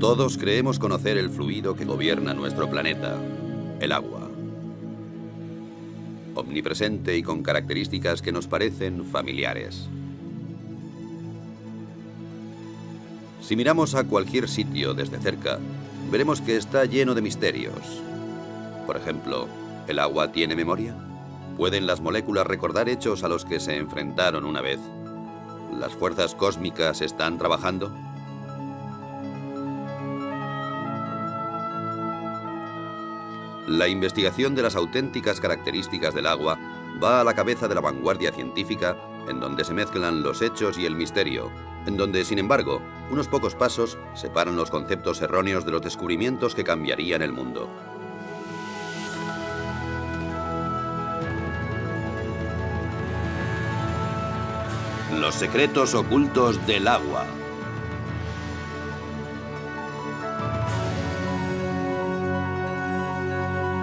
Todos creemos conocer el fluido que gobierna nuestro planeta, el agua. Omnipresente y con características que nos parecen familiares. Si miramos a cualquier sitio desde cerca, veremos que está lleno de misterios. Por ejemplo, ¿el agua tiene memoria? ¿Pueden las moléculas recordar hechos a los que se enfrentaron una vez? ¿Las fuerzas cósmicas están trabajando? La investigación de las auténticas características del agua va a la cabeza de la vanguardia científica, en donde se mezclan los hechos y el misterio, en donde, sin embargo, unos pocos pasos separan los conceptos erróneos de los descubrimientos que cambiarían el mundo. Los secretos ocultos del agua.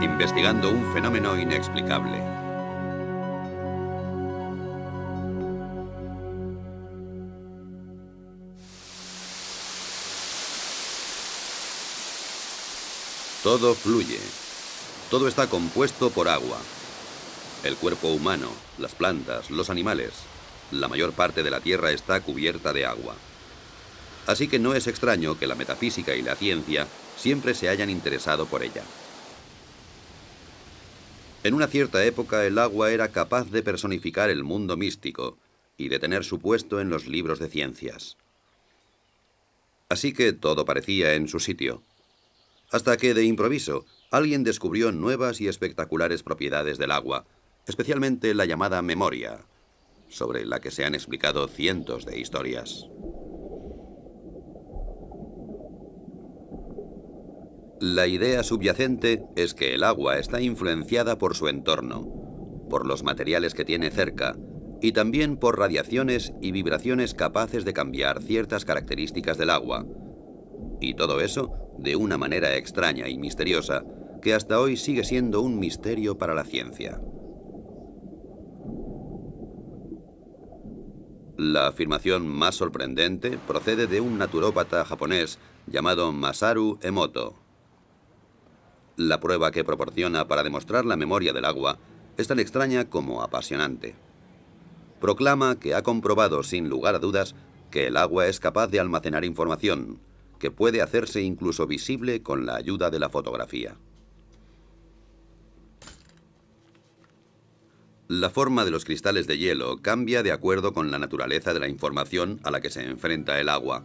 Investigando un fenómeno inexplicable. Todo fluye. Todo está compuesto por agua. El cuerpo humano, las plantas, los animales. La mayor parte de la Tierra está cubierta de agua. Así que no es extraño que la metafísica y la ciencia siempre se hayan interesado por ella. En una cierta época el agua era capaz de personificar el mundo místico y de tener su puesto en los libros de ciencias. Así que todo parecía en su sitio. Hasta que, de improviso, alguien descubrió nuevas y espectaculares propiedades del agua, especialmente la llamada memoria, sobre la que se han explicado cientos de historias. La idea subyacente es que el agua está influenciada por su entorno, por los materiales que tiene cerca y también por radiaciones y vibraciones capaces de cambiar ciertas características del agua. Y todo eso de una manera extraña y misteriosa que hasta hoy sigue siendo un misterio para la ciencia. La afirmación más sorprendente procede de un naturópata japonés llamado Masaru Emoto. La prueba que proporciona para demostrar la memoria del agua es tan extraña como apasionante. Proclama que ha comprobado sin lugar a dudas que el agua es capaz de almacenar información, que puede hacerse incluso visible con la ayuda de la fotografía. La forma de los cristales de hielo cambia de acuerdo con la naturaleza de la información a la que se enfrenta el agua.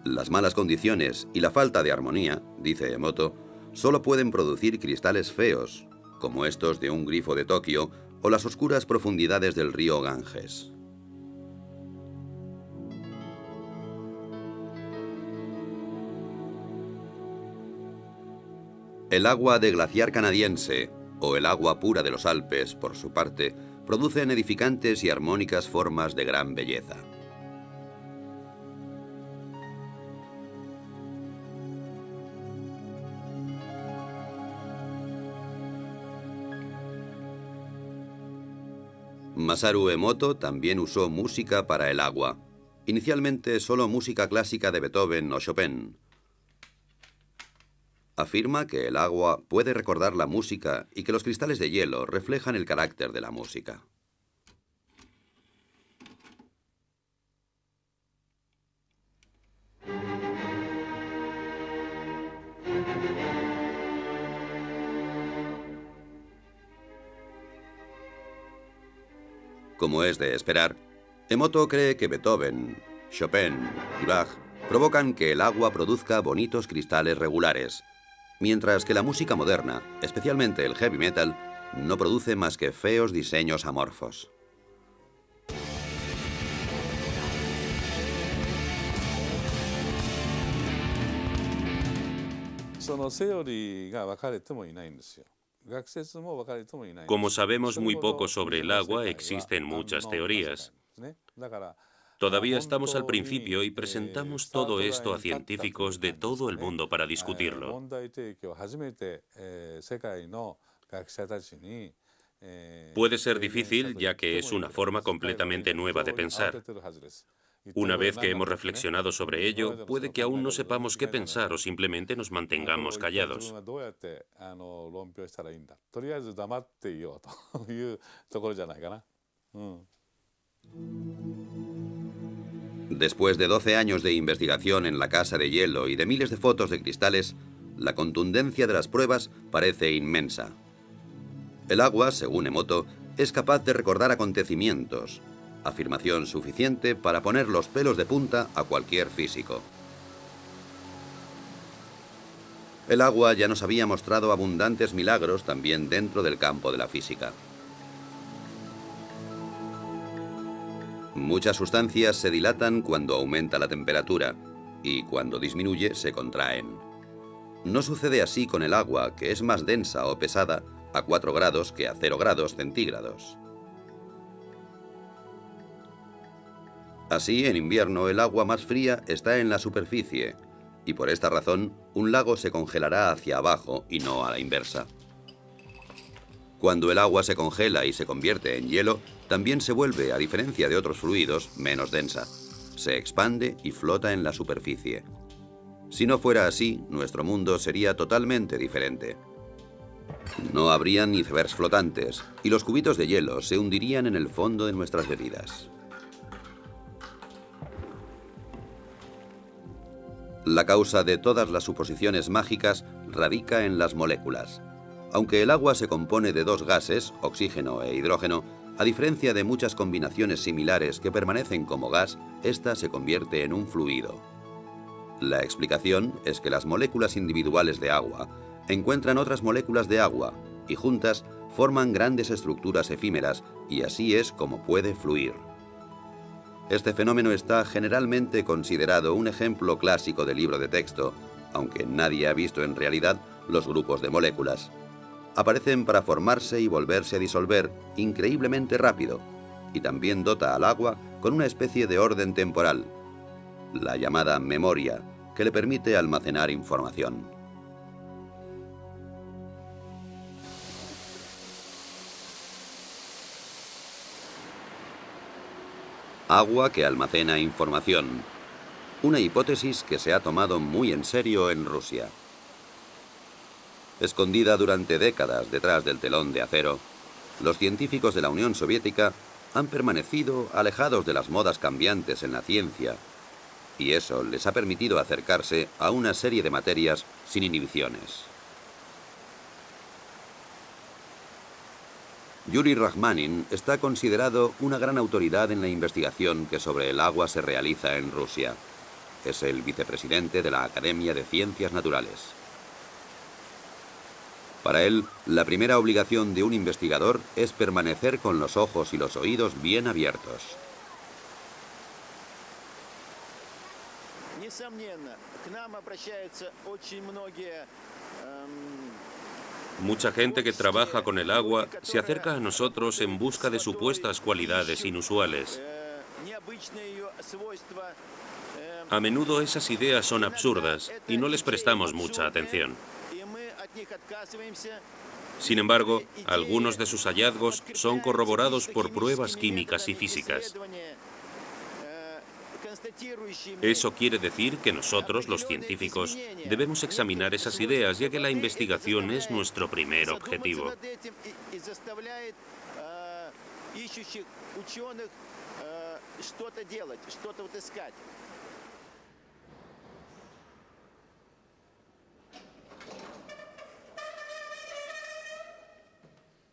Las malas condiciones y la falta de armonía, dice Emoto, solo pueden producir cristales feos, como estos de un grifo de Tokio o las oscuras profundidades del río Ganges. El agua de glaciar canadiense, o el agua pura de los Alpes, por su parte, producen edificantes y armónicas formas de gran belleza. Masaru Emoto también usó música para el agua, inicialmente solo música clásica de Beethoven o Chopin. Afirma que el agua puede recordar la música y que los cristales de hielo reflejan el carácter de la música. Como es de esperar, Emoto cree que Beethoven, Chopin y Bach provocan que el agua produzca bonitos cristales regulares, mientras que la música moderna, especialmente el heavy metal, no produce más que feos diseños amorfos. Como sabemos muy poco sobre el agua, existen muchas teorías. Todavía estamos al principio y presentamos todo esto a científicos de todo el mundo para discutirlo. Puede ser difícil, ya que es una forma completamente nueva de pensar. Una vez que hemos reflexionado sobre ello, puede que aún no sepamos qué pensar o simplemente nos mantengamos callados. Después de 12 años de investigación en la casa de hielo y de miles de fotos de cristales, la contundencia de las pruebas parece inmensa. El agua, según Emoto, es capaz de recordar acontecimientos, afirmación suficiente para poner los pelos de punta a cualquier físico. El agua ya nos había mostrado abundantes milagros también dentro del campo de la física. Muchas sustancias se dilatan cuando aumenta la temperatura y cuando disminuye se contraen. No sucede así con el agua, que es más densa o pesada a 4 grados que a 0 grados centígrados. Así, en invierno, el agua más fría está en la superficie, y por esta razón, un lago se congelará hacia abajo y no a la inversa. Cuando el agua se congela y se convierte en hielo, también se vuelve, a diferencia de otros fluidos, menos densa. Se expande y flota en la superficie. Si no fuera así, nuestro mundo sería totalmente diferente. No habrían icebergs flotantes, y los cubitos de hielo se hundirían en el fondo de nuestras bebidas. La causa de todas las suposiciones mágicas radica en las moléculas. Aunque el agua se compone de 2 gases, oxígeno e hidrógeno, a diferencia de muchas combinaciones similares que permanecen como gas, esta se convierte en un fluido. La explicación es que las moléculas individuales de agua encuentran otras moléculas de agua y juntas forman grandes estructuras efímeras, y así es como puede fluir. Este fenómeno está generalmente considerado un ejemplo clásico de libro de texto, aunque nadie ha visto en realidad los grupos de moléculas. Aparecen para formarse y volverse a disolver increíblemente rápido, y también dota al agua con una especie de orden temporal, la llamada memoria, que le permite almacenar información. Agua que almacena información. Una hipótesis que se ha tomado muy en serio en Rusia. Escondida durante décadas detrás del telón de acero, los científicos de la Unión Soviética han permanecido alejados de las modas cambiantes en la ciencia, y eso les ha permitido acercarse a una serie de materias sin inhibiciones. Yuri Rachmanin está considerado una gran autoridad en la investigación que sobre el agua se realiza en Rusia. Es el vicepresidente de la Academia de Ciencias Naturales. Para él, la primera obligación de un investigador es permanecer con los ojos y los oídos bien abiertos. Mucha gente que trabaja con el agua se acerca a nosotros en busca de supuestas cualidades inusuales. A menudo esas ideas son absurdas y no les prestamos mucha atención. Sin embargo, algunos de sus hallazgos son corroborados por pruebas químicas y físicas. Eso quiere decir que nosotros, los científicos, debemos examinar esas ideas, ya que la investigación es nuestro primer objetivo.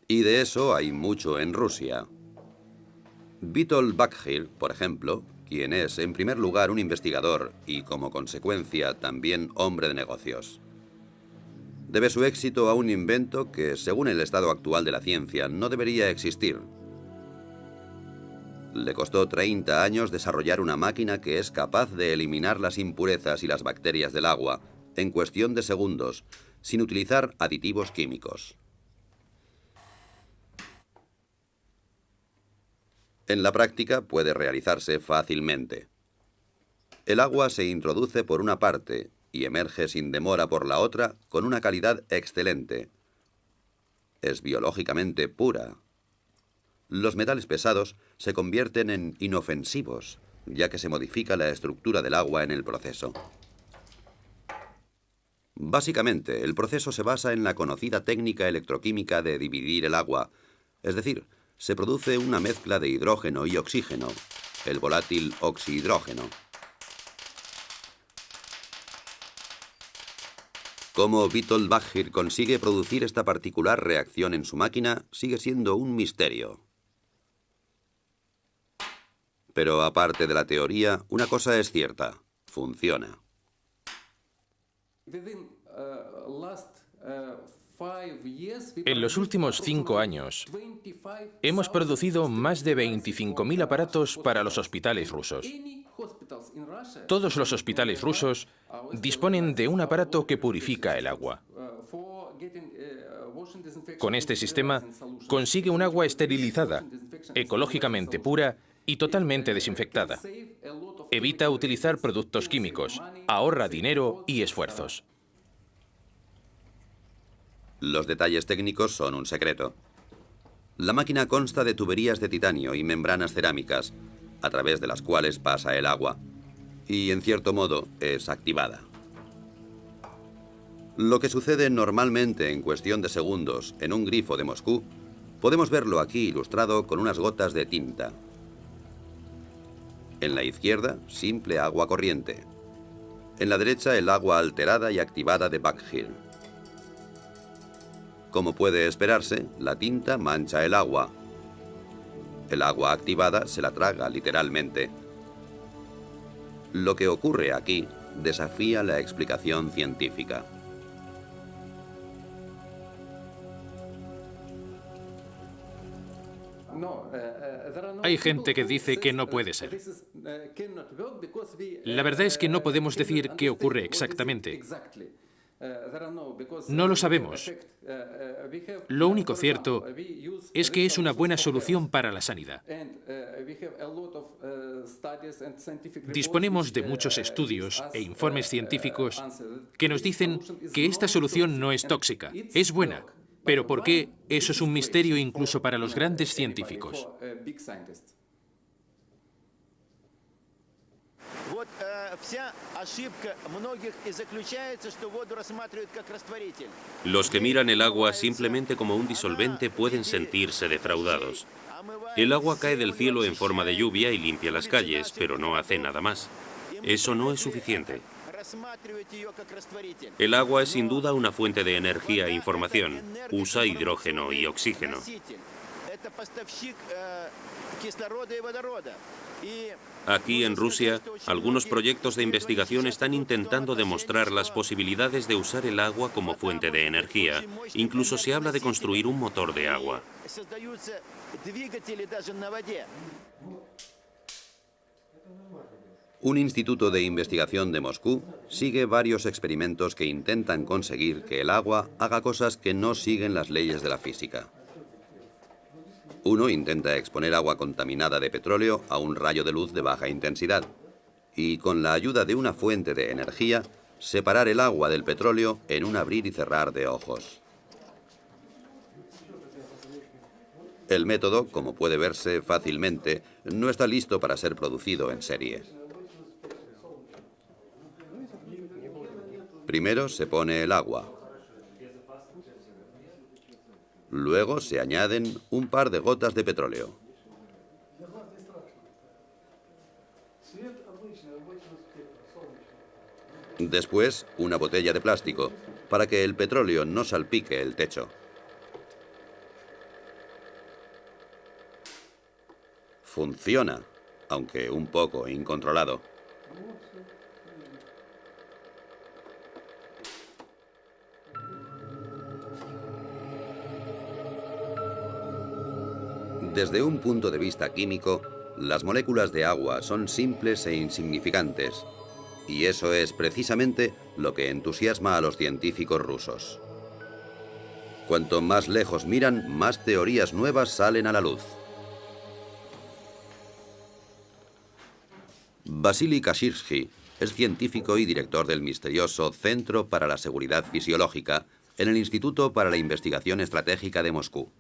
Y de eso hay mucho en Rusia. Vitol Bakhir, por ejemplo, quien es en primer lugar un investigador y como consecuencia también hombre de negocios, debe su éxito a un invento que, según el estado actual de la ciencia, no debería existir. Le costó 30 años desarrollar una máquina que es capaz de eliminar las impurezas y las bacterias del agua en cuestión de segundos, sin utilizar aditivos químicos. En la práctica puede realizarse fácilmente. El agua se introduce por una parte y emerge sin demora por la otra con una calidad excelente. Es biológicamente pura. Los metales pesados se convierten en inofensivos ya que se modifica la estructura del agua en el proceso. Básicamente, el proceso se basa en la conocida técnica electroquímica de dividir el agua, es decir, se produce una mezcla de hidrógeno y oxígeno, el volátil oxihidrógeno. Cómo Witold Baggir consigue producir esta particular reacción en su máquina sigue siendo un misterio. Pero aparte de la teoría, una cosa es cierta: funciona. En los últimos 5 años, hemos producido más de 25.000 aparatos para los hospitales rusos. Todos los hospitales rusos disponen de un aparato que purifica el agua. Con este sistema, consigue un agua esterilizada, ecológicamente pura y totalmente desinfectada. Evita utilizar productos químicos, ahorra dinero y esfuerzos. Los detalles técnicos son un secreto. La máquina consta de tuberías de titanio y membranas cerámicas, a través de las cuales pasa el agua, y en cierto modo es activada. Lo que sucede normalmente en cuestión de segundos en un grifo de Moscú, podemos verlo aquí ilustrado con unas gotas de tinta. En la izquierda, simple agua corriente. En la derecha, el agua alterada y activada de Baggir. Como puede esperarse, la tinta mancha el agua. El agua activada se la traga literalmente. Lo que ocurre aquí desafía la explicación científica. Hay gente que dice que no puede ser. La verdad es que no podemos decir qué ocurre exactamente. No lo sabemos. Lo único cierto es que es una buena solución para la sanidad. Disponemos de muchos estudios e informes científicos que nos dicen que esta solución no es tóxica, es buena. Pero ¿por qué? Eso es un misterio incluso para los grandes científicos. Los que miran el agua simplemente como un disolvente pueden sentirse defraudados. El agua cae del cielo en forma de lluvia y limpia las calles, pero no hace nada más. Eso no es suficiente. El agua es sin duda una fuente de energía e información. Usa hidrógeno y oxígeno. Aquí en Rusia, algunos proyectos de investigación están intentando demostrar las posibilidades de usar el agua como fuente de energía. Incluso se habla de construir un motor de agua. Un instituto de investigación de Moscú sigue varios experimentos que intentan conseguir que el agua haga cosas que no siguen las leyes de la física. Uno intenta exponer agua contaminada de petróleo a un rayo de luz de baja intensidad y, con la ayuda de una fuente de energía, separar el agua del petróleo en un abrir y cerrar de ojos. El método, como puede verse fácilmente, no está listo para ser producido en serie. Primero se pone el agua. Luego se añaden un par de gotas de petróleo. Después, una botella de plástico, para que el petróleo no salpique el techo. Funciona, aunque un poco incontrolado. Desde un punto de vista químico, las moléculas de agua son simples e insignificantes, y eso es precisamente lo que entusiasma a los científicos rusos. Cuanto más lejos miran, más teorías nuevas salen a la luz. Vasily Kashirsky es científico y director del misterioso Centro para la Seguridad Fisiológica en el Instituto para la Investigación Estratégica de Moscú.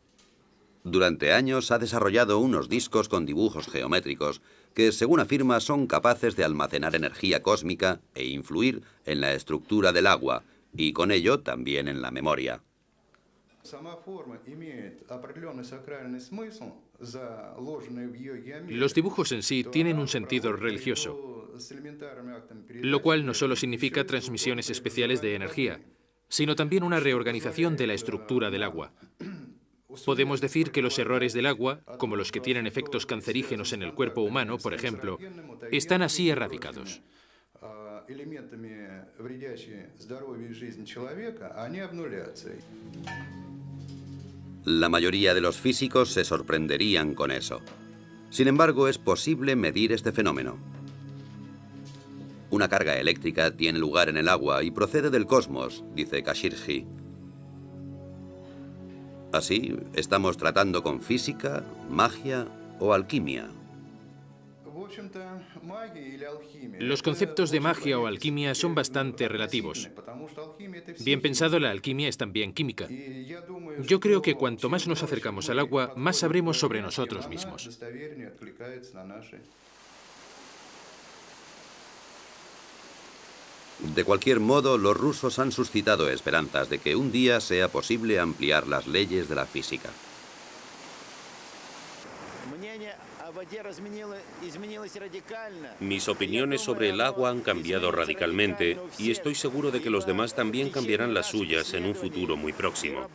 Durante años ha desarrollado unos discos con dibujos geométricos que, según afirma, son capaces de almacenar energía cósmica e influir en la estructura del agua, y con ello también en la memoria. Los dibujos en sí tienen un sentido religioso, lo cual no solo significa transmisiones especiales de energía, sino también una reorganización de la estructura del agua. Podemos decir que los errores del agua, como los que tienen efectos cancerígenos en el cuerpo humano, por ejemplo, están así erradicados. La mayoría de los físicos se sorprenderían con eso. Sin embargo, es posible medir este fenómeno. Una carga eléctrica tiene lugar en el agua y procede del cosmos, dice Kashirji. Así, estamos tratando con física, magia o alquimia. Los conceptos de magia o alquimia son bastante relativos. Bien pensado, la alquimia es también química. Yo creo que cuanto más nos acercamos al agua, más sabremos sobre nosotros mismos. De cualquier modo, los rusos han suscitado esperanzas de que un día sea posible ampliar las leyes de la física. Mis opiniones sobre el agua han cambiado radicalmente y estoy seguro de que los demás también cambiarán las suyas en un futuro muy próximo.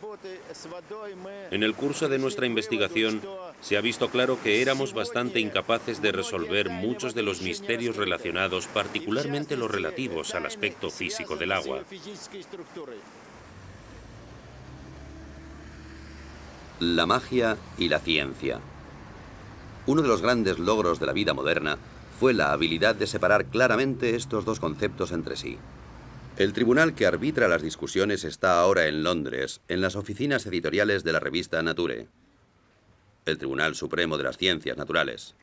En el curso de nuestra investigación se ha visto claro que éramos bastante incapaces de resolver muchos de los misterios relacionados, particularmente los relativos al aspecto físico del agua. La magia y la ciencia. Uno de los grandes logros de la vida moderna fue la habilidad de separar claramente estos dos conceptos entre sí. El tribunal que arbitra las discusiones está ahora en Londres, en las oficinas editoriales de la revista Nature, el Tribunal Supremo de las Ciencias Naturales.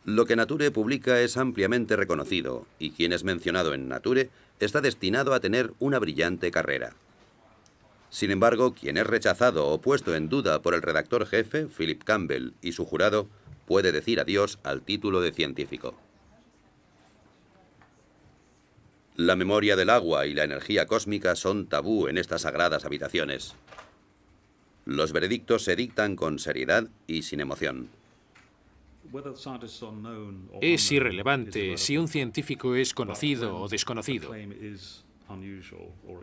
Lo que Nature publica es ampliamente reconocido, y quien es mencionado en Nature está destinado a tener una brillante carrera. Sin embargo, quien es rechazado o puesto en duda por el redactor jefe, Philip Campbell, y su jurado, puede decir adiós al título de científico. La memoria del agua y la energía cósmica son tabú en estas sagradas habitaciones. Los veredictos se dictan con seriedad y sin emoción. Es irrelevante si un científico es conocido o desconocido.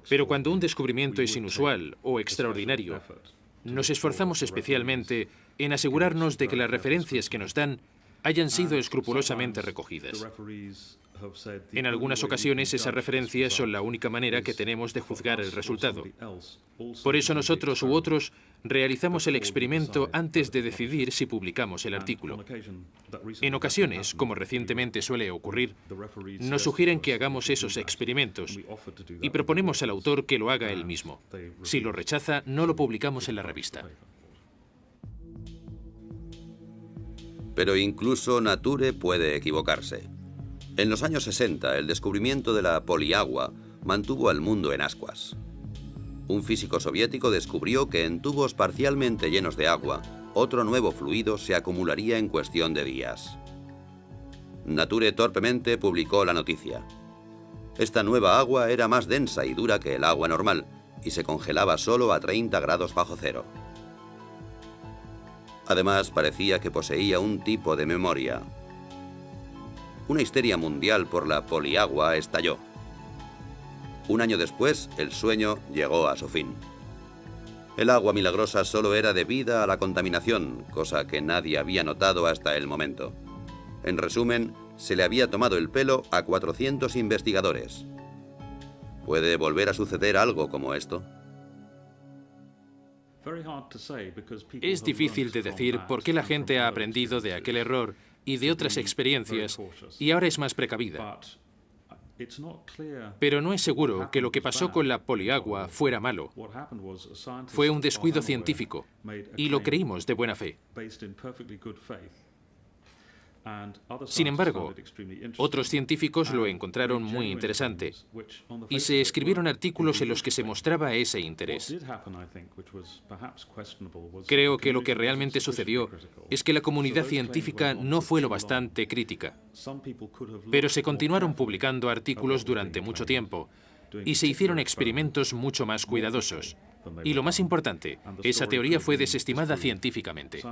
Pero cuando un descubrimiento es inusual o extraordinario, nos esforzamos especialmente en asegurarnos de que las referencias que nos dan hayan sido escrupulosamente recogidas. En algunas ocasiones esas referencias son la única manera que tenemos de juzgar el resultado. Por eso nosotros u otros realizamos el experimento antes de decidir si publicamos el artículo. En ocasiones, como recientemente suele ocurrir, nos sugieren que hagamos esos experimentos y proponemos al autor que lo haga él mismo. Si lo rechaza, no lo publicamos en la revista. Pero incluso Nature puede equivocarse. En los años 60, el descubrimiento de la poliagua mantuvo al mundo en ascuas. Un físico soviético descubrió que en tubos parcialmente llenos de agua, otro nuevo fluido se acumularía en cuestión de días. Nature torpemente publicó la noticia. Esta nueva agua era más densa y dura que el agua normal, y se congelaba solo a 30 grados bajo cero. Además, parecía que poseía un tipo de memoria. Una histeria mundial por la poliagua estalló. Un año después, el sueño llegó a su fin. El agua milagrosa solo era debida a la contaminación, cosa que nadie había notado hasta el momento. En resumen, se le había tomado el pelo a 400 investigadores. ¿Puede volver a suceder algo como esto? Es difícil de decir por qué la gente ha aprendido de aquel error y de otras experiencias y ahora es más precavida. Pero no es seguro que lo que pasó con la poliagua fuera malo. Fue un descuido científico y lo creímos de buena fe. Sin embargo, otros científicos lo encontraron muy interesante y se escribieron artículos en los que se mostraba ese interés. Creo que lo que realmente sucedió es que la comunidad científica no fue lo bastante crítica, pero se continuaron publicando artículos durante mucho tiempo y se hicieron experimentos mucho más cuidadosos. Y lo más importante, esa teoría fue desestimada científicamente.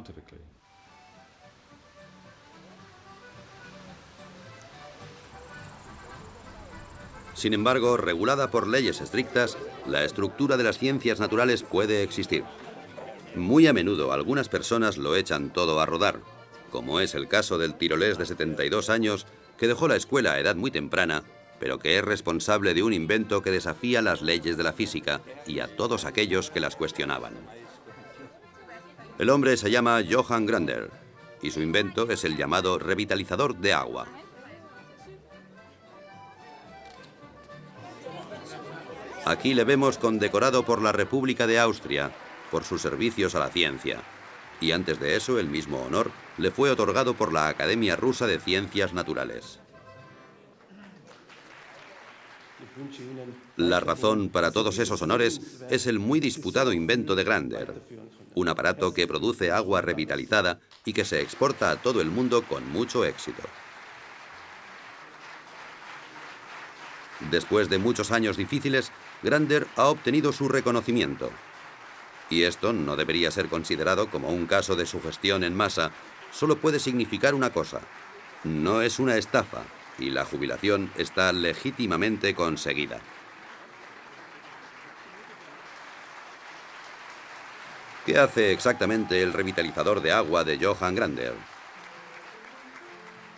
Sin embargo, regulada por leyes estrictas, la estructura de las ciencias naturales puede existir. Muy a menudo algunas personas lo echan todo a rodar, como es el caso del tirolés de 72 años que dejó la escuela a edad muy temprana, pero que es responsable de un invento que desafía las leyes de la física y a todos aquellos que las cuestionaban. El hombre se llama Johann Grander y su invento es el llamado revitalizador de agua. Aquí le vemos condecorado por la República de Austria por sus servicios a la ciencia. Y antes de eso, el mismo honor le fue otorgado por la Academia Rusa de Ciencias Naturales. La razón para todos esos honores es el muy disputado invento de Grander, un aparato que produce agua revitalizada y que se exporta a todo el mundo con mucho éxito. Después de muchos años difíciles, Grander ha obtenido su reconocimiento. Y esto no debería ser considerado como un caso de sugestión en masa, solo puede significar una cosa: no es una estafa y la jubilación está legítimamente conseguida. ¿Qué hace exactamente el revitalizador de agua de Johann Grander?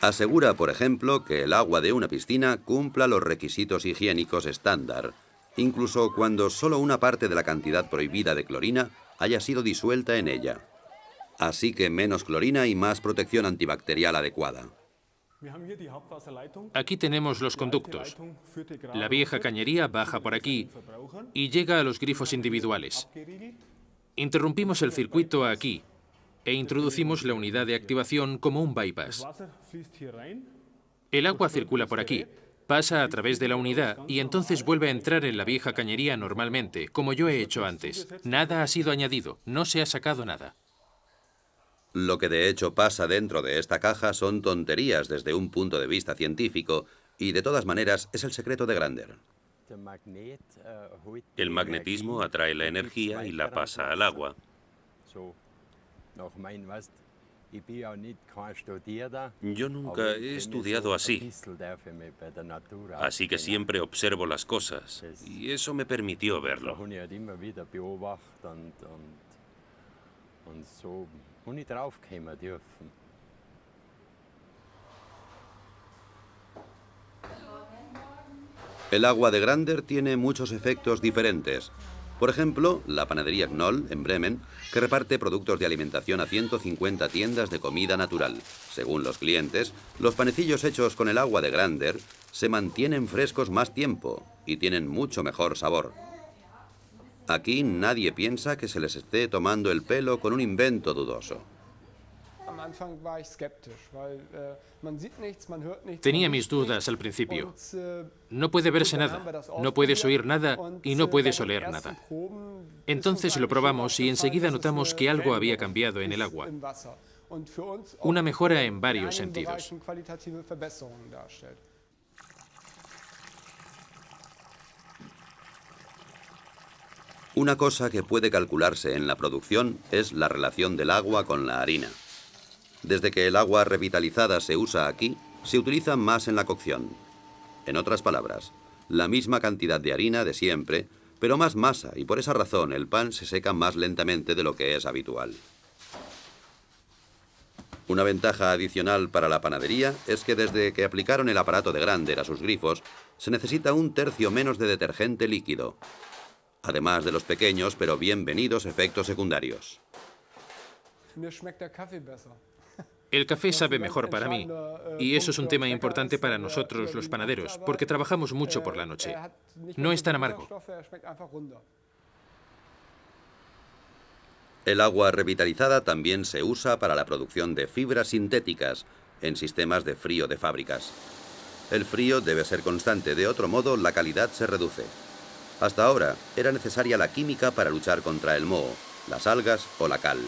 Asegura, por ejemplo, que el agua de una piscina cumpla los requisitos higiénicos estándar, incluso cuando solo una parte de la cantidad prohibida de clorina haya sido disuelta en ella. Así que menos clorina y más protección antibacterial adecuada. Aquí tenemos los conductos. La vieja cañería baja por aquí y llega a los grifos individuales. Interrumpimos el circuito aquí e introducimos la unidad de activación como un bypass. El agua circula por aquí, pasa a través de la unidad y entonces vuelve a entrar en la vieja cañería normalmente, como yo he hecho antes. Nada ha sido añadido, no se ha sacado nada. Lo que de hecho pasa dentro de esta caja son tonterías desde un punto de vista científico y de todas maneras es el secreto de Grander. El magnetismo atrae la energía y la pasa al agua. Yo nunca he estudiado así, así que siempre observo las cosas y eso me permitió verlo. El agua de Grander tiene muchos efectos diferentes. Por ejemplo, la panadería Knoll, en Bremen, que reparte productos de alimentación a 150 tiendas de comida natural. Según los clientes, los panecillos hechos con el agua de Grander se mantienen frescos más tiempo y tienen mucho mejor sabor. Aquí nadie piensa que se les esté tomando el pelo con un invento dudoso. Tenía mis dudas al principio. No puede verse nada, no puedes oír nada y no puedes oler nada. Entonces lo probamos y enseguida notamos que algo había cambiado en el agua. Una mejora en varios sentidos. Una cosa que puede calcularse en la producción es la relación del agua con la harina. Desde que el agua revitalizada se usa aquí, se utiliza más en la cocción. En otras palabras, la misma cantidad de harina de siempre, pero más masa, y por esa razón el pan se seca más lentamente de lo que es habitual. Una ventaja adicional para la panadería es que desde que aplicaron el aparato de Grander a sus grifos, se necesita 1/3 menos de detergente líquido, además de los pequeños pero bienvenidos efectos secundarios. El café sabe mejor para mí, y eso es un tema importante para nosotros los panaderos, porque trabajamos mucho por la noche. No es tan amargo. El agua revitalizada también se usa para la producción de fibras sintéticas, en sistemas de frío de fábricas. El frío debe ser constante, de otro modo la calidad se reduce. Hasta ahora era necesaria la química para luchar contra el moho, las algas o la cal.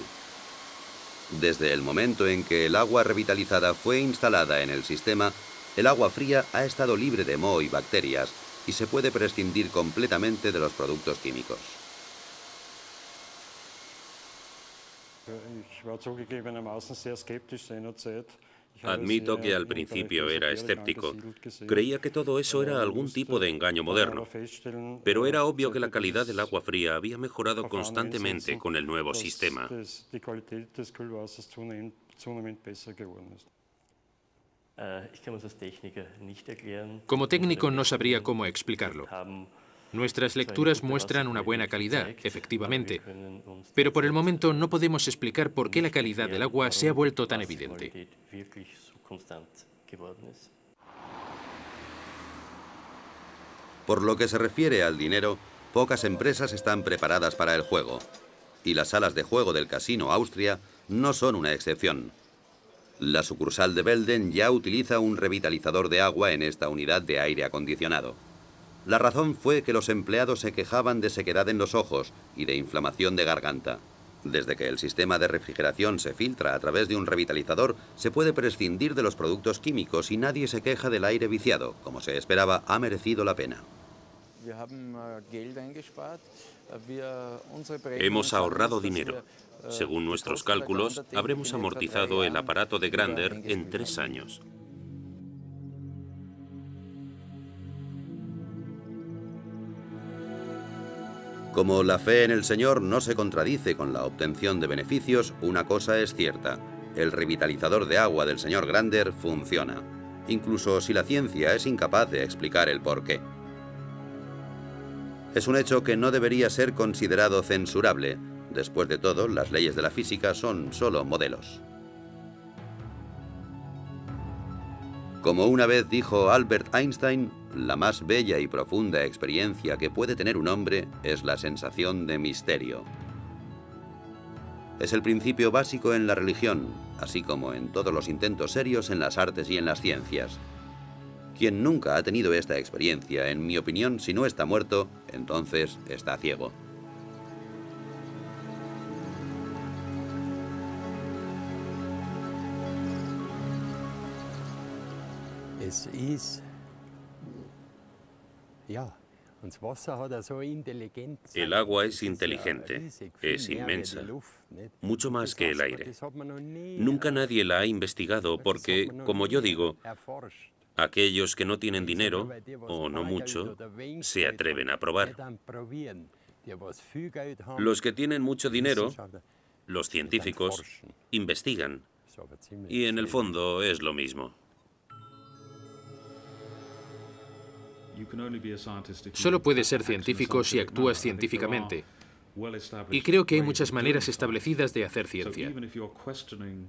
Desde el momento en que el agua revitalizada fue instalada en el sistema, el agua fría ha estado libre de moho y bacterias y se puede prescindir completamente de los productos químicos. Admito que al principio era escéptico. Creía que todo eso era algún tipo de engaño moderno. Pero era obvio que la calidad del agua fría había mejorado constantemente con el nuevo sistema. Como técnico no sabría cómo explicarlo. Nuestras lecturas muestran una buena calidad, efectivamente, pero por el momento no podemos explicar por qué la calidad del agua se ha vuelto tan evidente. Por lo que se refiere al dinero, pocas empresas están preparadas para el juego, y las salas de juego del Casino Austria no son una excepción. La sucursal de Belden ya utiliza un revitalizador de agua en esta unidad de aire acondicionado. La razón fue que los empleados se quejaban de sequedad en los ojos y de inflamación de garganta. Desde que el sistema de refrigeración se filtra a través de un revitalizador, se puede prescindir de los productos químicos y nadie se queja del aire viciado. Como se esperaba, ha merecido la pena. Hemos ahorrado dinero. Según nuestros cálculos, habremos amortizado el aparato de Grander en 3 años. Como la fe en el Señor no se contradice con la obtención de beneficios, una cosa es cierta: el revitalizador de agua del señor Grander funciona, incluso si la ciencia es incapaz de explicar el porqué. Es un hecho que no debería ser considerado censurable. Después de todo, las leyes de la física son solo modelos. Como una vez dijo Albert Einstein, la más bella y profunda experiencia que puede tener un hombre es la sensación de misterio. Es el principio básico en la religión, así como en todos los intentos serios en las artes y en las ciencias. Quien nunca ha tenido esta experiencia, en mi opinión, si no está muerto, entonces está ciego. El agua es inteligente, es inmensa, mucho más que el aire. Nunca nadie la ha investigado porque, como yo digo, aquellos que no tienen dinero, o no mucho, se atreven a probar. Los que tienen mucho dinero, los científicos, investigan. Y en el fondo es lo mismo. Solo puedes ser científico si actúas científicamente. Y creo que hay muchas maneras establecidas de hacer ciencia.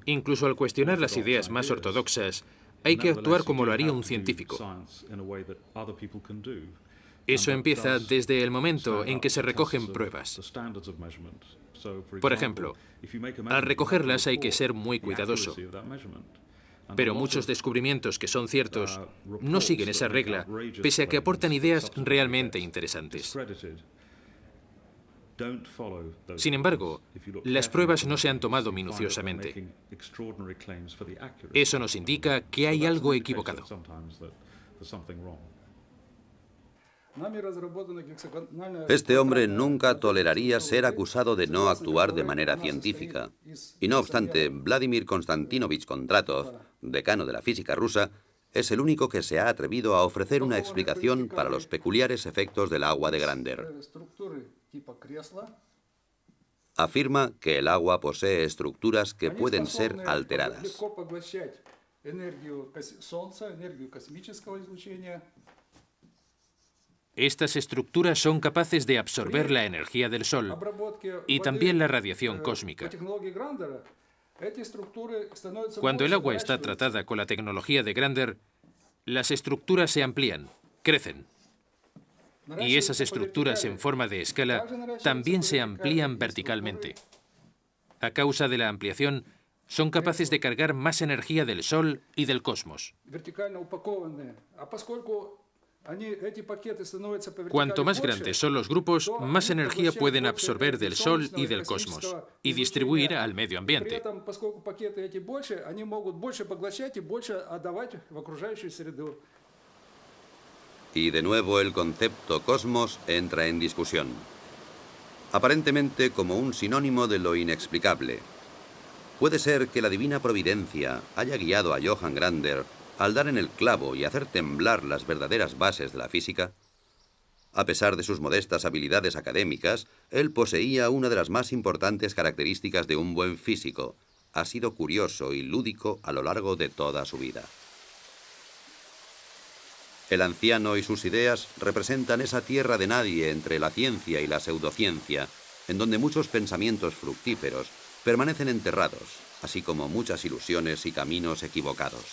Incluso al cuestionar las ideas más ortodoxas, hay que actuar como lo haría un científico. Eso empieza desde el momento en que se recogen pruebas. Por ejemplo, al recogerlas hay que ser muy cuidadoso. Pero muchos descubrimientos que son ciertos no siguen esa regla, pese a que aportan ideas realmente interesantes. Sin embargo, las pruebas no se han tomado minuciosamente. Eso nos indica que hay algo equivocado. Este hombre nunca toleraría ser acusado de no actuar de manera científica. Y no obstante, Vladimir Konstantinovich Kondratov, decano de la física rusa, es el único que se ha atrevido a ofrecer una explicación para los peculiares efectos del agua de Grander. Afirma que el agua posee estructuras que pueden ser alteradas. Estas estructuras son capaces de absorber la energía del Sol y también la radiación cósmica. Cuando el agua está tratada con la tecnología de Grander, las estructuras se amplían, crecen. Y esas estructuras en forma de escala también se amplían verticalmente. A causa de la ampliación, Son capaces de cargar más energía del Sol y del cosmos. Cuanto más grandes son los grupos, más energía pueden absorber del Sol y del cosmos y distribuir al medio ambiente. Y de nuevo el concepto cosmos entra en discusión, aparentemente como un sinónimo de lo inexplicable. ¿Puede ser que la divina providencia haya guiado a Johann Grander al dar en el clavo y hacer temblar las verdaderas bases de la física? A pesar de sus modestas habilidades académicas, él poseía una de las más importantes características de un buen físico. Ha sido curioso y lúdico a lo largo de toda su vida. El anciano y sus ideas representan esa tierra de nadie entre la ciencia y la pseudociencia, en donde muchos pensamientos fructíferos permanecen enterrados, así como muchas ilusiones y caminos equivocados.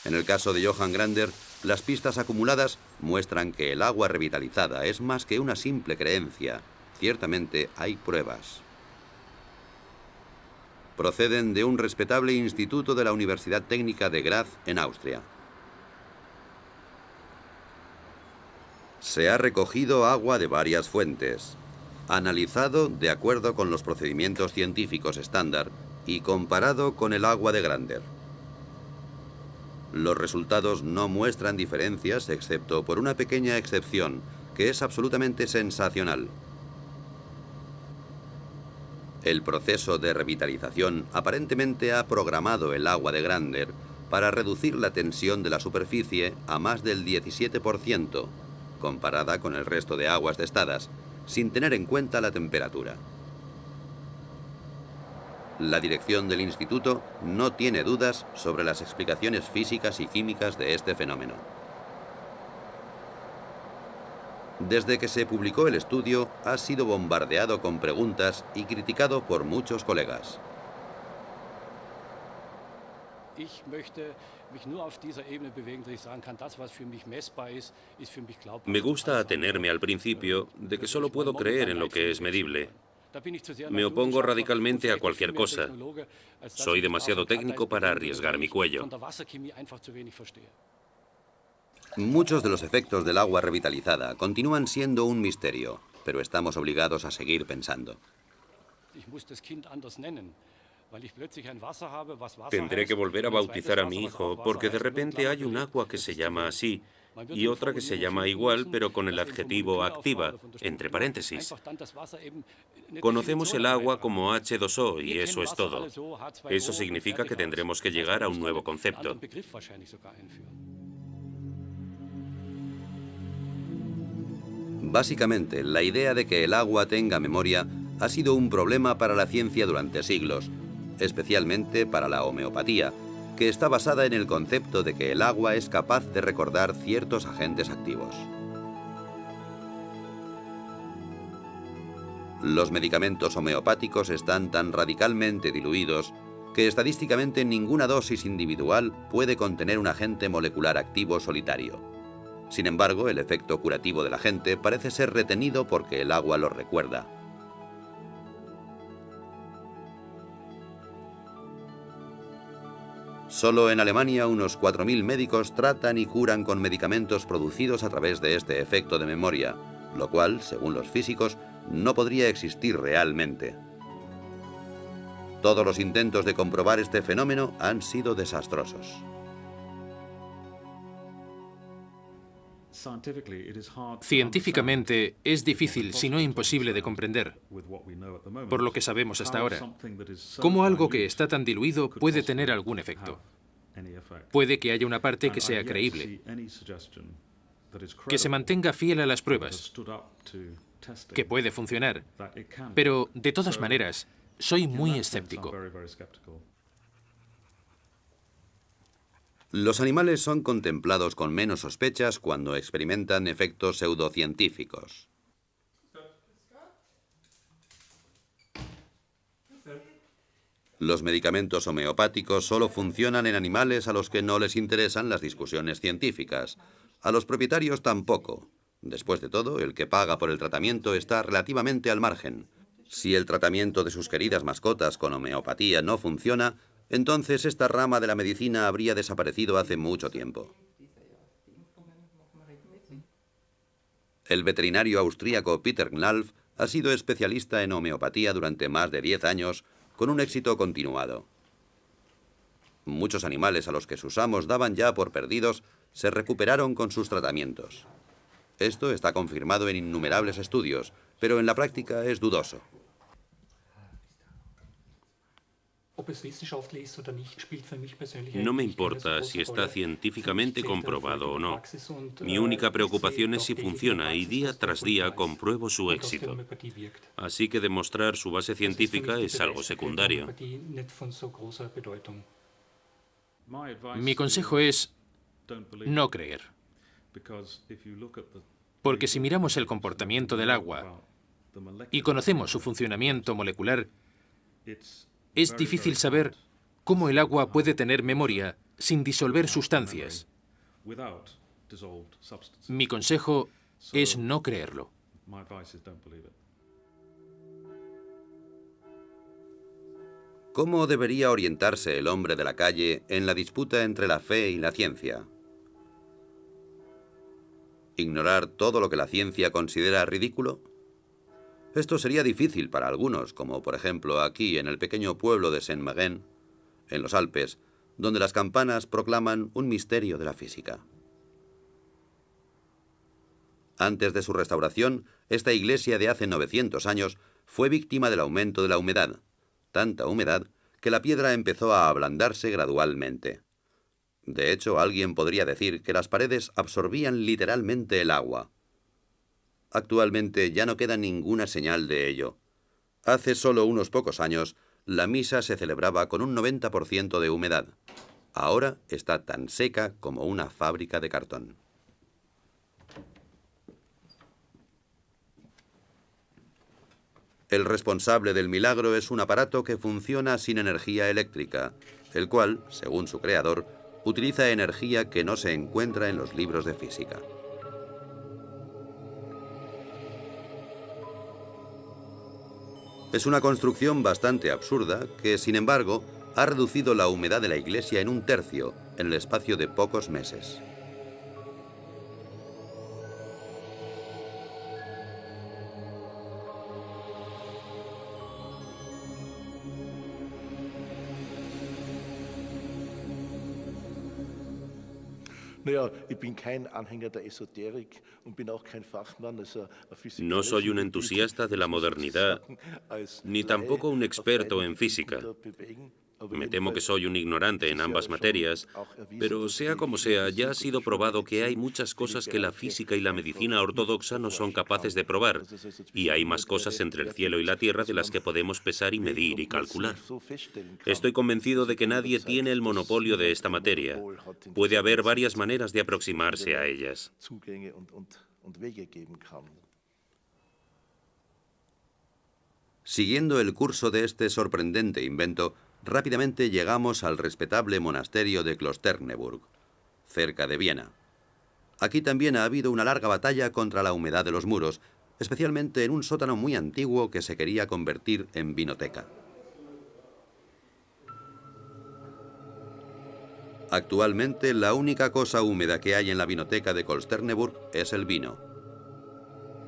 En el caso de Johann Grander, las pistas acumuladas muestran que el agua revitalizada es más que una simple creencia. Ciertamente hay pruebas. Proceden de un respetable instituto de la Universidad Técnica de Graz, en Austria. Se ha recogido agua de varias fuentes, analizado de acuerdo con los procedimientos científicos estándar y comparado con el agua de Grander. Los resultados no muestran diferencias excepto por una pequeña excepción, que es absolutamente sensacional. El proceso de revitalización aparentemente ha programado el agua de Grander para reducir la tensión de la superficie a más del 17%, comparada con el resto de aguas testadas, sin tener en cuenta la temperatura. La dirección del instituto no tiene dudas sobre las explicaciones físicas y químicas de este fenómeno. Desde que se publicó el estudio, ha sido bombardeado con preguntas y criticado por muchos colegas. Me gusta atenerme al principio de que solo puedo creer en lo que es medible. Me opongo radicalmente a cualquier cosa. Soy demasiado técnico para arriesgar mi cuello. Muchos de los efectos del agua revitalizada continúan siendo un misterio, pero estamos obligados a seguir pensando. Tendré que volver a bautizar a mi hijo, porque de repente hay un agua que se llama así y otra que se llama igual, pero con el adjetivo activa, entre paréntesis. Conocemos el agua como H2O y eso es todo. Eso significa que tendremos que llegar a un nuevo concepto. Básicamente, la idea de que el agua tenga memoria ha sido un problema para la ciencia durante siglos, especialmente para la homeopatía, que está basada en el concepto de que el agua es capaz de recordar ciertos agentes activos. Los medicamentos homeopáticos están tan radicalmente diluidos que estadísticamente ninguna dosis individual puede contener un agente molecular activo solitario. Sin embargo, el efecto curativo del agente parece ser retenido porque el agua lo recuerda. Solo en Alemania unos 4.000 médicos tratan y curan con medicamentos producidos a través de este efecto de memoria, lo cual, según los físicos, no podría existir realmente. Todos los intentos de comprobar este fenómeno han sido desastrosos. Científicamente es difícil, si no imposible, de comprender, por lo que sabemos hasta ahora, cómo algo que está tan diluido puede tener algún efecto. Puede que haya una parte que sea creíble, que se mantenga fiel a las pruebas, que puede funcionar, pero de todas maneras, soy muy escéptico. Los animales son contemplados con menos sospechas cuando experimentan efectos pseudocientíficos. Los medicamentos homeopáticos solo funcionan en animales a los que no les interesan las discusiones científicas. A los propietarios tampoco. Después de todo, el que paga por el tratamiento está relativamente al margen. Si el tratamiento de sus queridas mascotas con homeopatía no funciona, entonces esta rama de la medicina habría desaparecido hace mucho tiempo. El veterinario austríaco Peter Knalf ha sido especialista en homeopatía durante más de 10 años, con un éxito continuado. Muchos animales a los que sus amos daban ya por perdidos se recuperaron con sus tratamientos. Esto está confirmado en innumerables estudios, pero en la práctica es dudoso. No me importa si está científicamente comprobado o no. Mi única preocupación es si funciona y día tras día compruebo su éxito. Así que demostrar su base científica es algo secundario. Mi consejo es no creer. Porque si miramos el comportamiento del agua y conocemos su funcionamiento molecular, es difícil saber cómo el agua puede tener memoria sin disolver sustancias. Mi consejo es no creerlo. ¿Cómo debería orientarse el hombre de la calle en la disputa entre la fe y la ciencia? ¿Ignorar todo lo que la ciencia considera ridículo? Esto sería difícil para algunos, como por ejemplo aquí en el pequeño pueblo de Saint-Marin, en los Alpes, donde las campanas proclaman un misterio de la física. Antes de su restauración, esta iglesia de hace 900 años fue víctima del aumento de la humedad, tanta humedad que la piedra empezó a ablandarse gradualmente. De hecho, alguien podría decir que las paredes absorbían literalmente el agua. Actualmente ya no queda ninguna señal de ello. Hace solo unos pocos años, la misa se celebraba con un 90% de humedad. Ahora está tan seca como una fábrica de cartón. El responsable del milagro es un aparato que funciona sin energía eléctrica, el cual, según su creador, utiliza energía que no se encuentra en los libros de física. Es una construcción bastante absurda que, sin embargo, ha reducido la humedad de la iglesia en un tercio en el espacio de pocos meses. No soy un entusiasta de la modernidad, ni tampoco un experto en física. Me temo que soy un ignorante en ambas materias, pero sea como sea, ya ha sido probado que hay muchas cosas que la física y la medicina ortodoxa no son capaces de probar, y hay más cosas entre el cielo y la tierra de las que podemos pesar y medir y calcular. Estoy convencido de que nadie tiene el monopolio de esta materia. Puede haber varias maneras de aproximarse a ellas. Siguiendo el curso de este sorprendente invento, rápidamente llegamos al respetable monasterio de Klosterneuburg, cerca de Viena. Aquí también ha habido una larga batalla contra la humedad de los muros, especialmente en un sótano muy antiguo que se quería convertir en vinoteca. Actualmente, la única cosa húmeda que hay en la vinoteca de Klosterneuburg es el vino.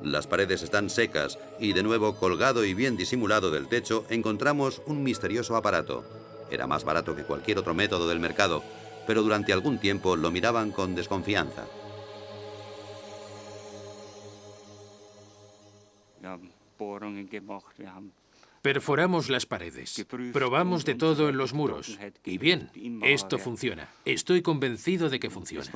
Las paredes están secas y, de nuevo, colgado y bien disimulado del techo, encontramos un misterioso aparato. Era más barato que cualquier otro método del mercado, pero durante algún tiempo lo miraban con desconfianza. Perforamos las paredes, probamos de todo en los muros. Y bien, esto funciona. Estoy convencido de que funciona.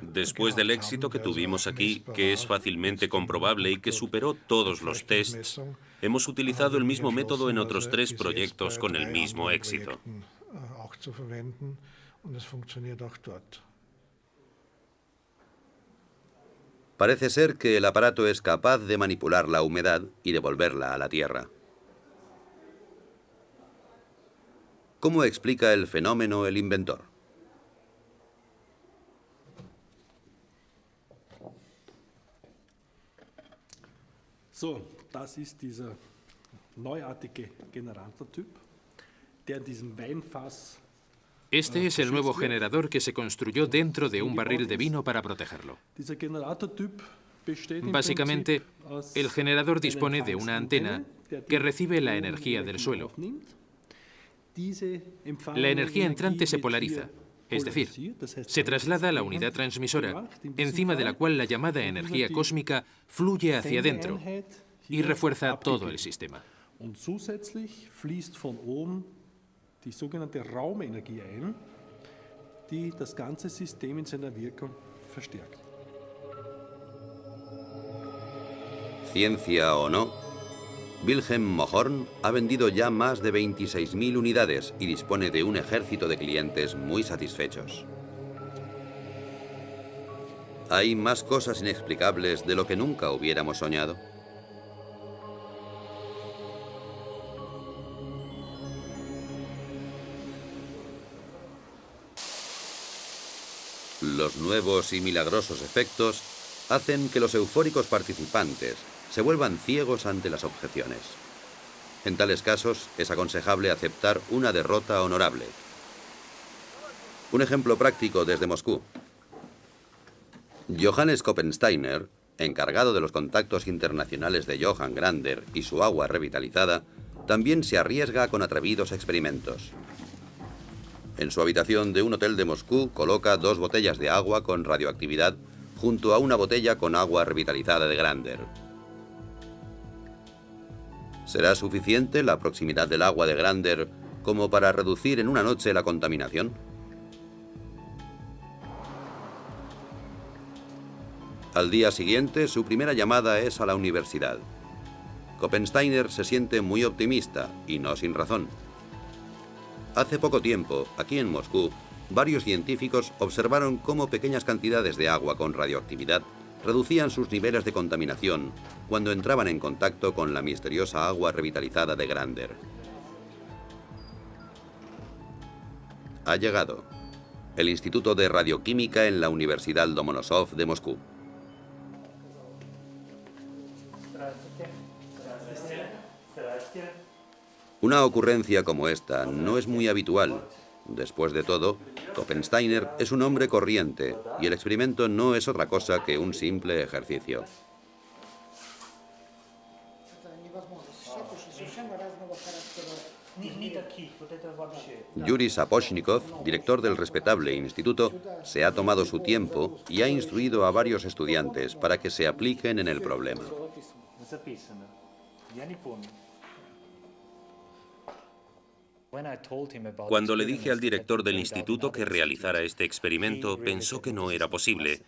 Después del éxito que tuvimos aquí, que es fácilmente comprobable y que superó todos los tests, hemos utilizado el mismo método en otros 3 proyectos con el mismo éxito. Parece ser que el aparato es capaz de manipular la humedad y devolverla a la tierra. ¿Cómo explica el fenómeno el inventor? So, das ist dieser neuartige Generatortyp, der in diesem Weinfass. Este es el nuevo generador que se construyó dentro de un barril de vino para protegerlo. Dieser Generatortyp besteht im Básicamente, Prinzip aus el generador einer dispone de una antena Empfangsantenne, der que die recibe la energía del suelo. aufnimmt. Diese La energía entrante se wird polariza, hier es decir, polarisiert, das heißt, se traslada a la unidad transmisora, encima de la cual la llamada energía cósmica fluye hacia adentro y refuerza todo el sistema. Und zusätzlich fließt von oben die sogenannte Raumenergie ein, die das ganze System in seiner Wirkung verstärkt. Ciencia o no, Wilhelm Mohrn ha vendido ya más de 26.000 unidades y dispone de un ejército de clientes muy satisfechos. ¿Hay más cosas inexplicables de lo que nunca hubiéramos soñado? Los nuevos y milagrosos efectos hacen que los eufóricos participantes se vuelvan ciegos ante las objeciones. En tales casos es aconsejable aceptar una derrota honorable. Un ejemplo práctico desde Moscú. Johannes Koppensteiner, encargado de los contactos internacionales de Johann Grander y su agua revitalizada, también se arriesga con atrevidos experimentos. En su habitación de un hotel de Moscú coloca 2 botellas de agua con radioactividad junto a una botella con agua revitalizada de Grander. ¿Será suficiente la proximidad del agua de Grander como para reducir en una noche la contaminación? Al día siguiente, su primera llamada es a la universidad. Koppensteiner se siente muy optimista, y no sin razón. Hace poco tiempo, aquí en Moscú, varios científicos observaron cómo pequeñas cantidades de agua con radioactividad reducían sus niveles de contaminación cuando entraban en contacto con la misteriosa agua revitalizada de Grander. Ha llegado el Instituto de Radioquímica en la Universidad Lomonosov de Moscú. Una ocurrencia como esta no es muy habitual. Después de todo, Koppensteiner es un hombre corriente y el experimento no es otra cosa que un simple ejercicio. Yuri Sapochnikov, director del respetable instituto, se ha tomado su tiempo y ha instruido a varios estudiantes para que se apliquen en el problema. Cuando le dije al director del instituto que realizara este experimento, pensó que no era posible,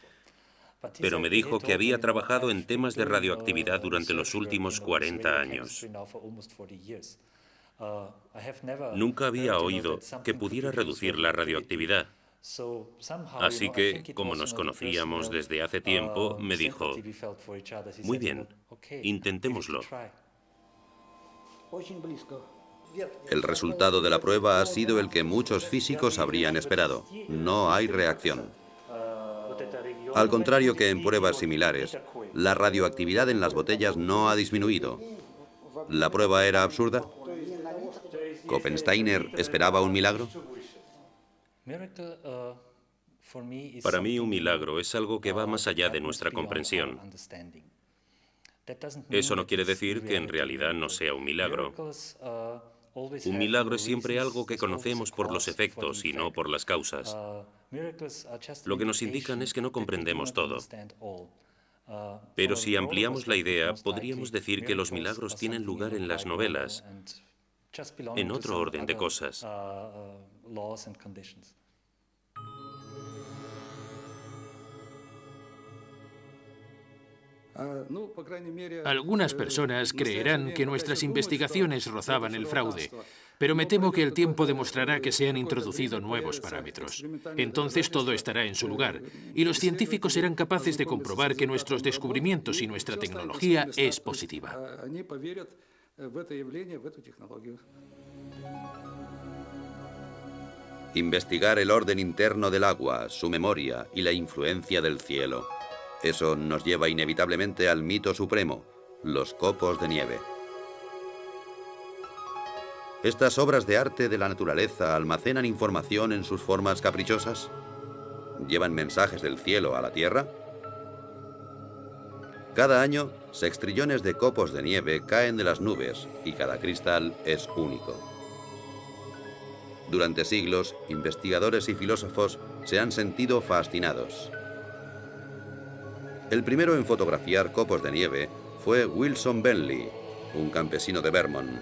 pero me dijo que había trabajado en temas de radioactividad durante los últimos 40 años. Nunca había oído que pudiera reducir la radioactividad. Así que, como nos conocíamos desde hace tiempo, me dijo, muy bien, intentémoslo. El resultado de la prueba ha sido el que muchos físicos habrían esperado. No hay reacción. Al contrario que en pruebas similares, la radioactividad en las botellas no ha disminuido. ¿La prueba era absurda? ¿Koppensteiner esperaba un milagro? Para mí, un milagro es algo que va más allá de nuestra comprensión. Eso no quiere decir que en realidad no sea un milagro. Un milagro es siempre algo que conocemos por los efectos y no por las causas. Lo que nos indican es que no comprendemos todo. Pero si ampliamos la idea, podríamos decir que los milagros tienen lugar en las novelas, en otro orden de cosas. Algunas personas creerán que nuestras investigaciones rozaban el fraude, pero me temo que el tiempo demostrará que se han introducido nuevos parámetros. Entonces todo estará en su lugar, y los científicos serán capaces de comprobar que nuestros descubrimientos y nuestra tecnología es positiva. Investigar el orden interno del agua, su memoria y la influencia del cielo. Eso nos lleva inevitablemente al mito supremo. los copos de nieve. ¿Estas obras de arte de la naturaleza almacenan información en sus formas caprichosas? ¿Llevan mensajes del cielo a la Tierra? Cada año, sextrillones de copos de nieve caen de las nubes y cada cristal es único. Durante siglos, investigadores y filósofos se han sentido fascinados. El primero en fotografiar copos de nieve fue Wilson Bentley, un campesino de Vermont.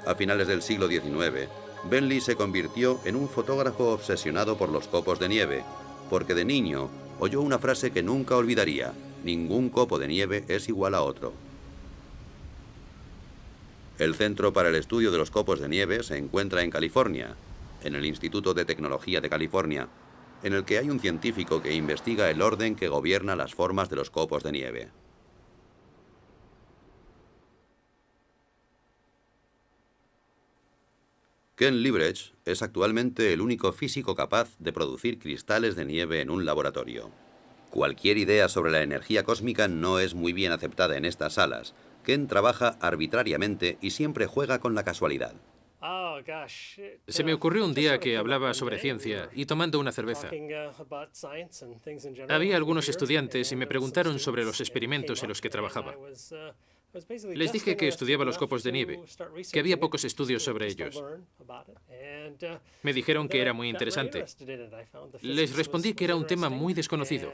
A finales del siglo XIX, Bentley se convirtió en un fotógrafo obsesionado por los copos de nieve, porque de niño oyó una frase que nunca olvidaría: ningún copo de nieve es igual a otro. El Centro para el Estudio de los Copos de Nieve se encuentra en California, en el Instituto de Tecnología de California, en el que hay un científico que investiga el orden que gobierna las formas de los copos de nieve. Ken Liebrecht es actualmente el único físico capaz de producir cristales de nieve en un laboratorio. Cualquier idea sobre la energía cósmica no es muy bien aceptada en estas salas. Ken trabaja arbitrariamente y siempre juega con la casualidad. Se me ocurrió un día que hablaba sobre ciencia y tomando una cerveza. Había algunos estudiantes y me preguntaron sobre los experimentos en los que trabajaba. Les dije que estudiaba los copos de nieve, que había pocos estudios sobre ellos. Me dijeron que era muy interesante. Les respondí que era un tema muy desconocido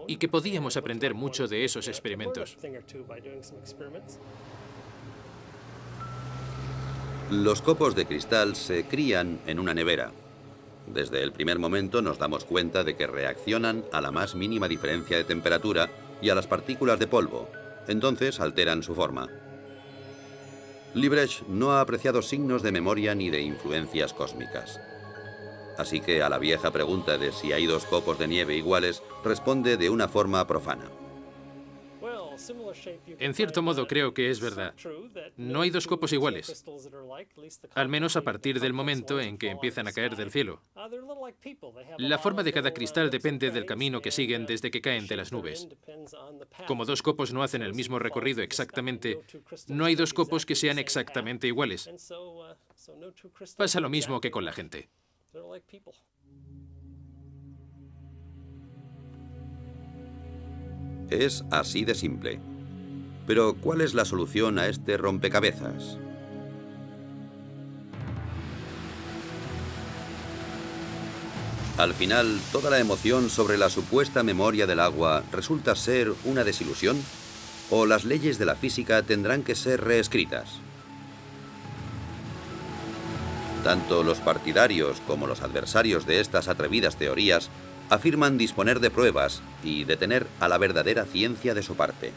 y que podíamos aprender mucho de esos experimentos. Los copos de cristal se crían en una nevera. Desde el primer momento nos damos cuenta de que reaccionan a la más mínima diferencia de temperatura y a las partículas de polvo. Entonces alteran su forma. Liebrecht no ha apreciado signos de memoria ni de influencias cósmicas. Así que a la vieja pregunta de si hay dos copos de nieve iguales, responde de una forma profana. En cierto modo creo que es verdad. No hay dos copos iguales, al menos a partir del momento en que empiezan a caer del cielo. La forma de cada cristal depende del camino que siguen desde que caen de las nubes. Como dos copos no hacen el mismo recorrido exactamente, no hay dos copos que sean exactamente iguales. Pasa lo mismo que con la gente. Es así de simple. Pero, ¿cuál es la solución a este rompecabezas? Al final, ¿toda la emoción sobre la supuesta memoria del agua resulta ser una desilusión? ¿O las leyes de la física tendrán que ser reescritas? Tanto los partidarios como los adversarios de estas atrevidas teorías afirman disponer de pruebas y de tener a la verdadera ciencia de su parte.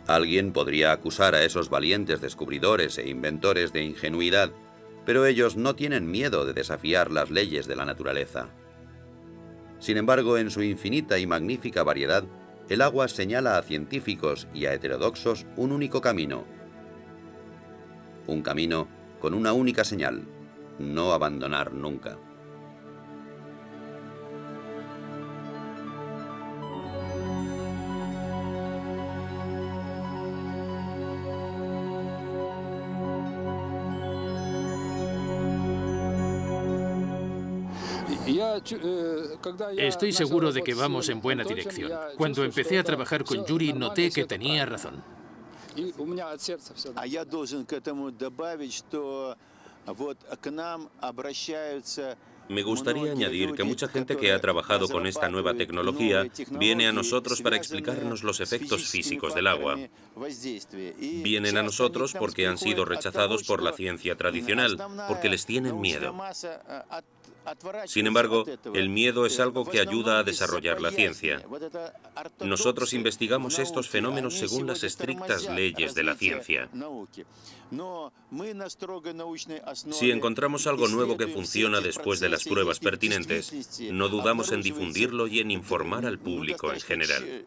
Alguien podría acusar a esos valientes descubridores e inventores de ingenuidad, pero ellos no tienen miedo de desafiar las leyes de la naturaleza. Sin embargo, en su infinita y magnífica variedad, el agua señala a científicos y a heterodoxos un único camino. Un camino con una única señal: no abandonar nunca. Estoy seguro de que vamos en buena dirección. Cuando empecé a trabajar con Yuri, noté que tenía razón. Me gustaría añadir que mucha gente que ha trabajado con esta nueva tecnología viene a nosotros para explicarnos los efectos físicos del agua. Vienen a nosotros porque han sido rechazados por la ciencia tradicional, porque les tienen miedo. Sin embargo, el miedo es algo que ayuda a desarrollar la ciencia. Nosotros investigamos estos fenómenos según las estrictas leyes de la ciencia. Si encontramos algo nuevo que funciona después de las pruebas pertinentes, no dudamos en difundirlo y en informar al público en general.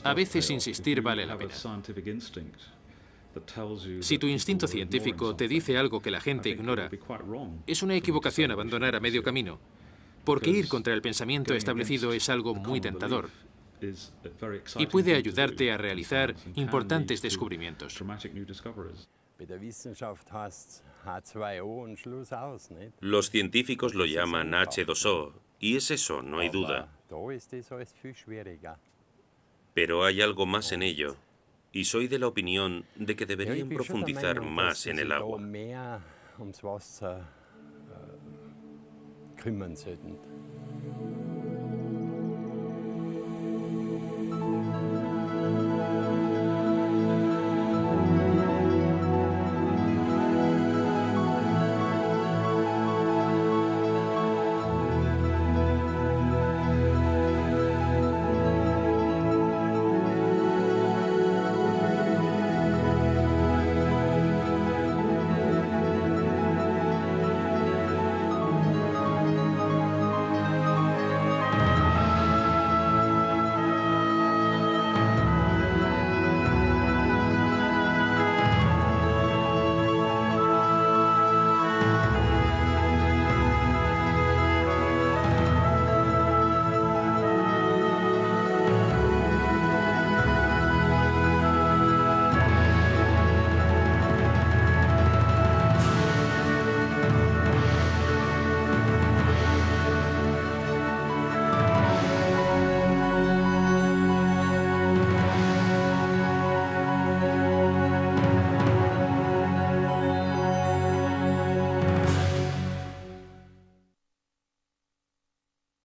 A veces insistir vale la pena. Si tu instinto científico te dice algo que la gente ignora, es una equivocación abandonar a medio camino, porque ir contra el pensamiento establecido es algo muy tentador y puede ayudarte a realizar importantes descubrimientos. Los científicos lo llaman H2O, y es eso, no hay duda. Pero hay algo más en ello, y soy de la opinión de que deberían profundizar más en el agua.